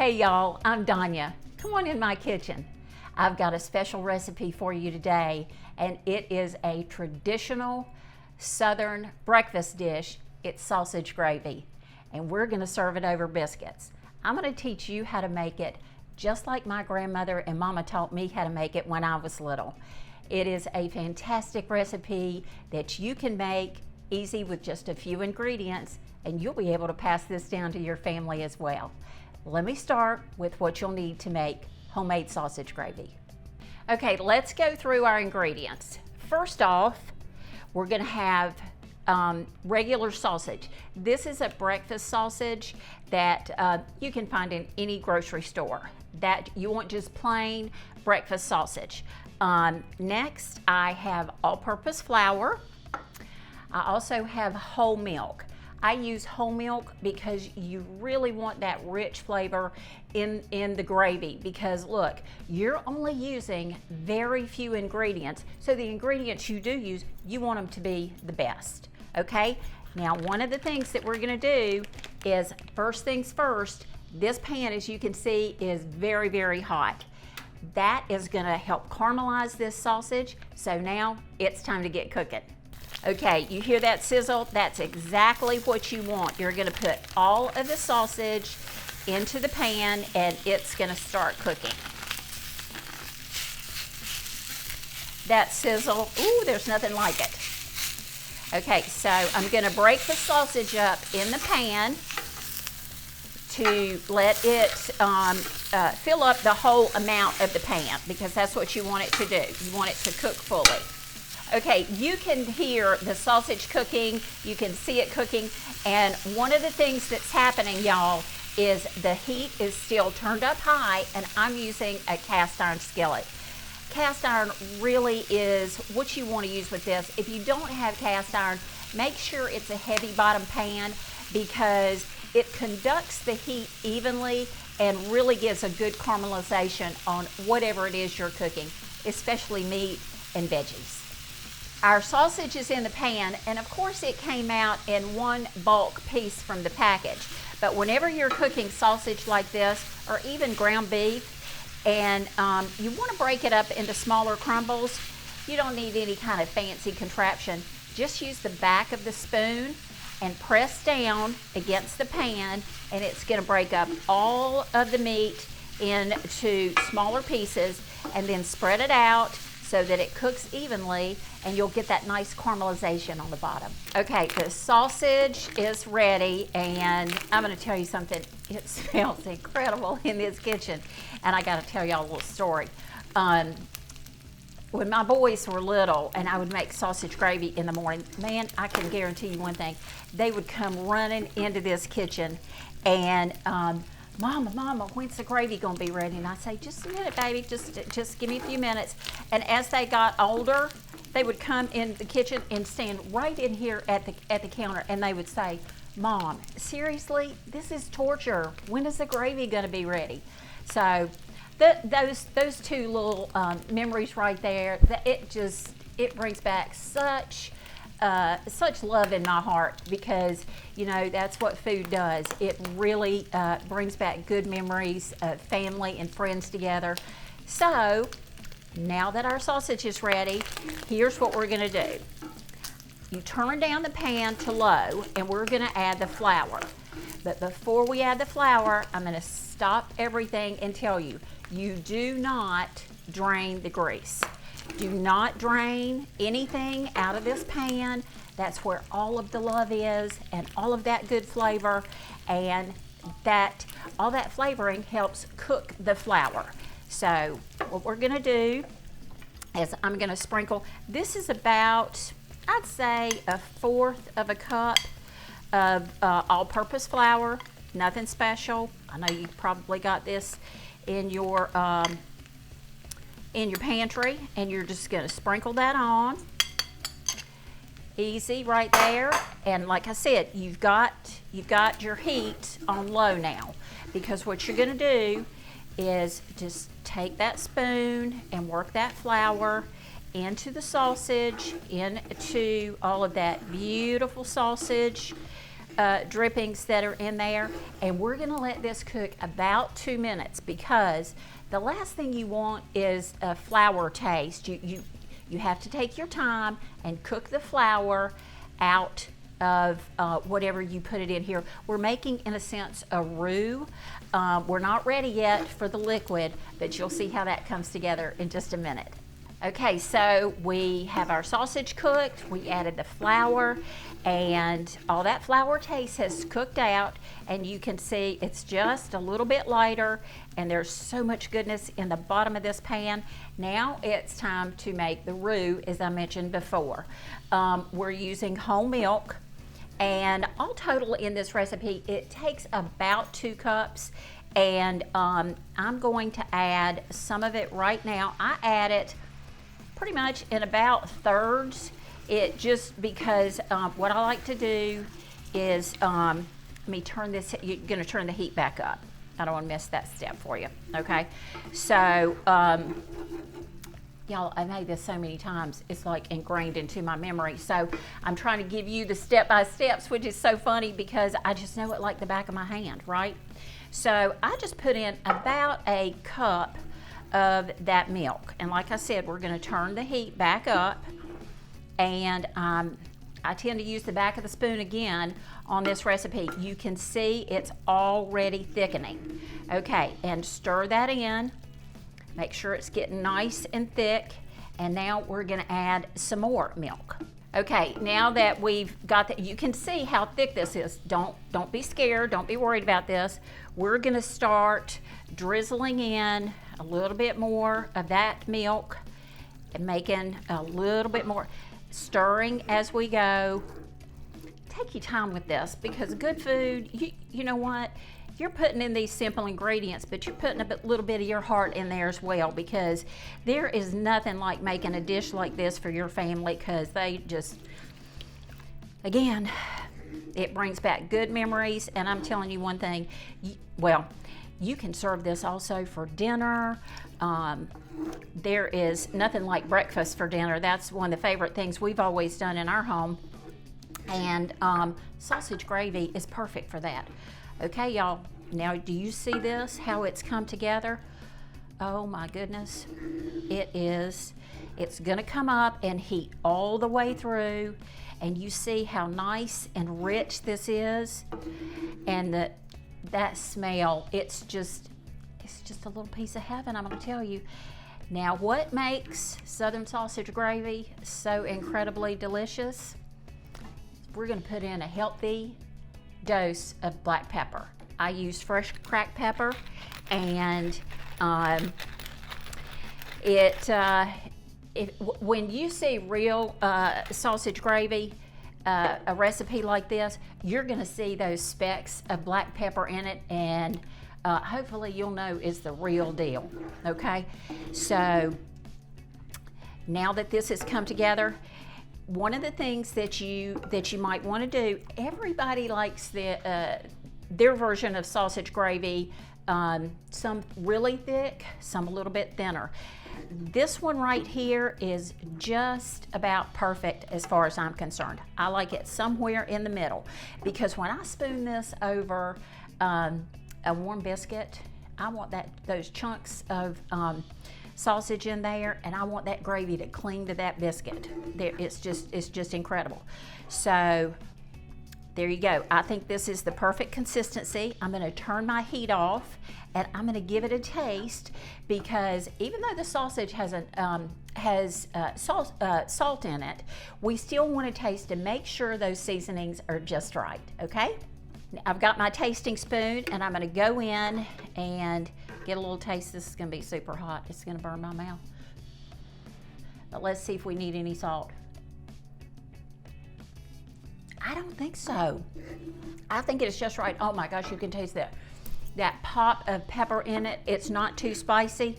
Hey y'all, I'm Danya. Come on in my kitchen. I've got a special recipe for you today, and it is a traditional Southern breakfast dish. It's sausage gravy, and we're gonna serve it over biscuits. I'm gonna teach you how to make it just like my grandmother and mama taught me how to make it when I was little. It is a fantastic recipe that you can make easy with just a few ingredients, and you'll be able to pass this down to your family as well. Let me start with what you'll need to make homemade sausage gravy. Okay, let's go through our ingredients. First off, we're gonna have regular sausage. This is a breakfast sausage that you can find in any grocery store. That you want just plain breakfast sausage. Next, I have all-purpose flour. I also have whole milk. I use whole milk because you really want that rich flavor in the gravy, because look, you're only using very few ingredients, so the ingredients you do use, you want them to be the best, okay? Now, one of the things that we're gonna do is, first things first, this pan, as you can see, is very, very hot. That is gonna help caramelize this sausage, so now it's time to get cooking. Okay, you hear that sizzle? That's exactly what you want. You're gonna put all of the sausage into the pan and it's gonna start cooking. That sizzle, ooh, there's nothing like it. Okay, so I'm gonna break the sausage up in the pan to let it fill up the whole amount of the pan, because that's what you want it to do. You want it to cook fully. Okay, you can hear the sausage cooking, you can see it cooking, and one of the things that's happening, y'all, is the heat is still turned up high, and I'm using a cast iron skillet. Cast iron really is what you want to use with this. If you don't have cast iron, make sure it's a heavy bottom pan, because it conducts the heat evenly and really gives a good caramelization on whatever it is you're cooking, especially meat and veggies. Our sausage is in the pan, and of course it came out in one bulk piece from the package. But whenever you're cooking sausage like this, or even ground beef, and you want to break it up into smaller crumbles, you don't need any kind of fancy contraption. Just use the back of the spoon and press down against the pan, and it's going to break up all of the meat into smaller pieces, and then spread it out so that it cooks evenly, and you'll get that nice caramelization on the bottom. Okay, the sausage is ready, and I'm gonna tell you something. It smells incredible in this kitchen, and I gotta tell y'all a little story. When my boys were little and I would make sausage gravy in the morning, man, I can guarantee you one thing. They would come running into this kitchen and, Mama, when's the gravy gonna be ready? And I say, just a minute, baby, just give me a few minutes. And as they got older, they would come in the kitchen and stand right in here at the counter, and they would say, Mom, seriously, this is torture. When is the gravy gonna be ready? So those two little memories right there, it brings back such love in my heart, because you know that's what food does. It really brings back good memories of family and friends together. So now that our sausage is ready, here's what we're gonna do. You turn down the pan to low, and we're gonna add the flour. But before we add the flour, I'm gonna stop everything and tell you, you do not drain the grease. Do not drain anything out of this pan. That's where all of the love is, and all of that good flavor, and all that flavoring helps cook the flour. So what we're gonna do is I'm gonna sprinkle, this is about, I'd say, 1/4 of a cup of all-purpose flour, nothing special. I know you probably got this in your pantry, and you're just gonna sprinkle that on. Easy right there. And like I said, you've got your heat on low now, because what you're gonna do is just take that spoon and work that flour into the sausage, into all of that beautiful sausage drippings that are in there, and we're gonna let this cook about 2 minutes, because the last thing you want is a flour taste. You have to take your time and cook the flour out of whatever you put it in here. We're making, in a sense, a roux. We're not ready yet for the liquid, but you'll see how that comes together in just a minute. Okay, so we have our sausage cooked, we added the flour, and all that flour taste has cooked out, and you can see it's just a little bit lighter, and there's so much goodness in the bottom of this pan. Now it's time to make the roux, as I mentioned before. We're using whole milk, and all total in this recipe, it takes about 2 cups, and I'm going to add some of it right now. I add it pretty much in about thirds. It just because what I like to do is let me turn this. You're going to turn the heat back up. I don't want to miss that step for you. Okay, so y'all, I made this so many times, it's like ingrained into my memory. So I'm trying to give you the step-by-steps, which is so funny because I just know it like the back of my hand, right? So I just put in about a cup of that milk, and like I said, we're going to turn the heat back up, and I tend to use the back of the spoon again on this recipe. You can see it's already thickening. Okay, and stir that in, make sure it's getting nice and thick, and now we're going to add some more milk. Okay, now that we've got that, you can see how thick this is. Don't be scared, don't be worried about this. We're going to start drizzling in a little bit more of that milk and making a little bit more, stirring as we go. Take your time with this, because good food, you know what? You're putting in these simple ingredients, but you're putting a little bit of your heart in there as well, because there is nothing like making a dish like this for your family, because they just, again, it brings back good memories. And I'm telling you one thing, you can serve this also for dinner. There is nothing like breakfast for dinner. That's one of the favorite things we've always done in our home. And sausage gravy is perfect for that. Okay, y'all, now do you see this, how it's come together? Oh my goodness, it's gonna come up and heat all the way through, and you see how nice and rich this is, and that smell, it's just a little piece of heaven, I'm gonna tell you. Now, what makes Southern sausage gravy so incredibly delicious? We're gonna put in a healthy dose of black pepper. I use fresh cracked pepper, and when you see real sausage gravy, a recipe like this, you're going to see those specks of black pepper in it, and hopefully you'll know it's the real deal. Okay, so now that this has come together, one of the things that you might want to do, everybody likes their version of sausage gravy, some really thick, some a little bit thinner. This one right here is just about perfect as far as I'm concerned. I like it somewhere in the middle, because when I spoon this over a warm biscuit, I want those chunks of sausage in there, and I want that gravy to cling to that biscuit. It's just incredible. So there you go. I think this is the perfect consistency. I'm going to turn my heat off, and I'm going to give it a taste, because even though the sausage has salt in it, we still want to taste to make sure those seasonings are just right. Okay? I've got my tasting spoon, and I'm going to go in and get a little taste. This is going to be super hot. It's going to burn my mouth. But let's see if we need any salt. I don't think so. I think it's just right. Oh my gosh, you can taste that pop of pepper in it. It's not too spicy.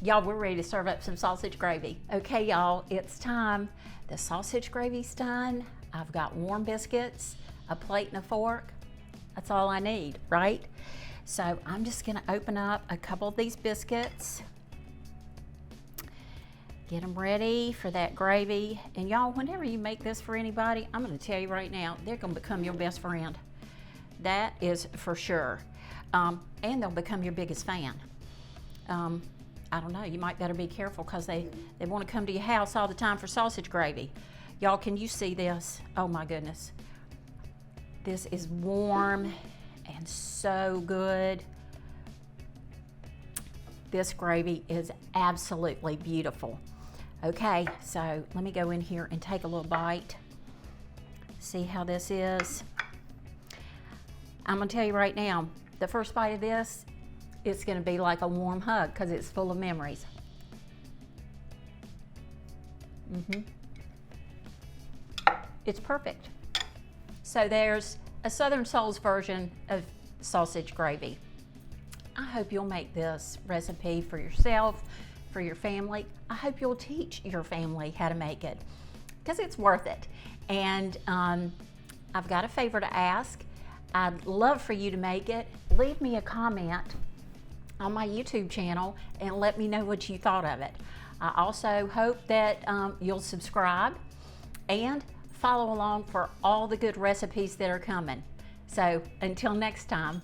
Y'all, we're ready to serve up some sausage gravy. Okay, y'all, it's time. The sausage gravy's done. I've got warm biscuits, a plate and a fork. That's all I need, right? So I'm just gonna open up a couple of these biscuits. Get them ready for that gravy. And y'all, whenever you make this for anybody, I'm gonna tell you right now, they're gonna become your best friend. That is for sure. And they'll become your biggest fan. I don't know, you might better be careful because they want to come to your house all the time for sausage gravy. Y'all, can you see this? Oh my goodness. This is warm and so good. This gravy is absolutely beautiful. Okay, so let me go in here and take a little bite. See how this is. I'm gonna tell you right now, the first bite of this, it's gonna be like a warm hug because it's full of memories. It's perfect. So there's a Southern Soul's version of sausage gravy. I hope you'll make this recipe for yourself, for your family. I hope you'll teach your family how to make it because it's worth it. And I've got a favor to ask. I'd love for you to make it. Leave me a comment on my YouTube channel and let me know what you thought of it. I also hope that you'll subscribe and follow along for all the good recipes that are coming. So until next time,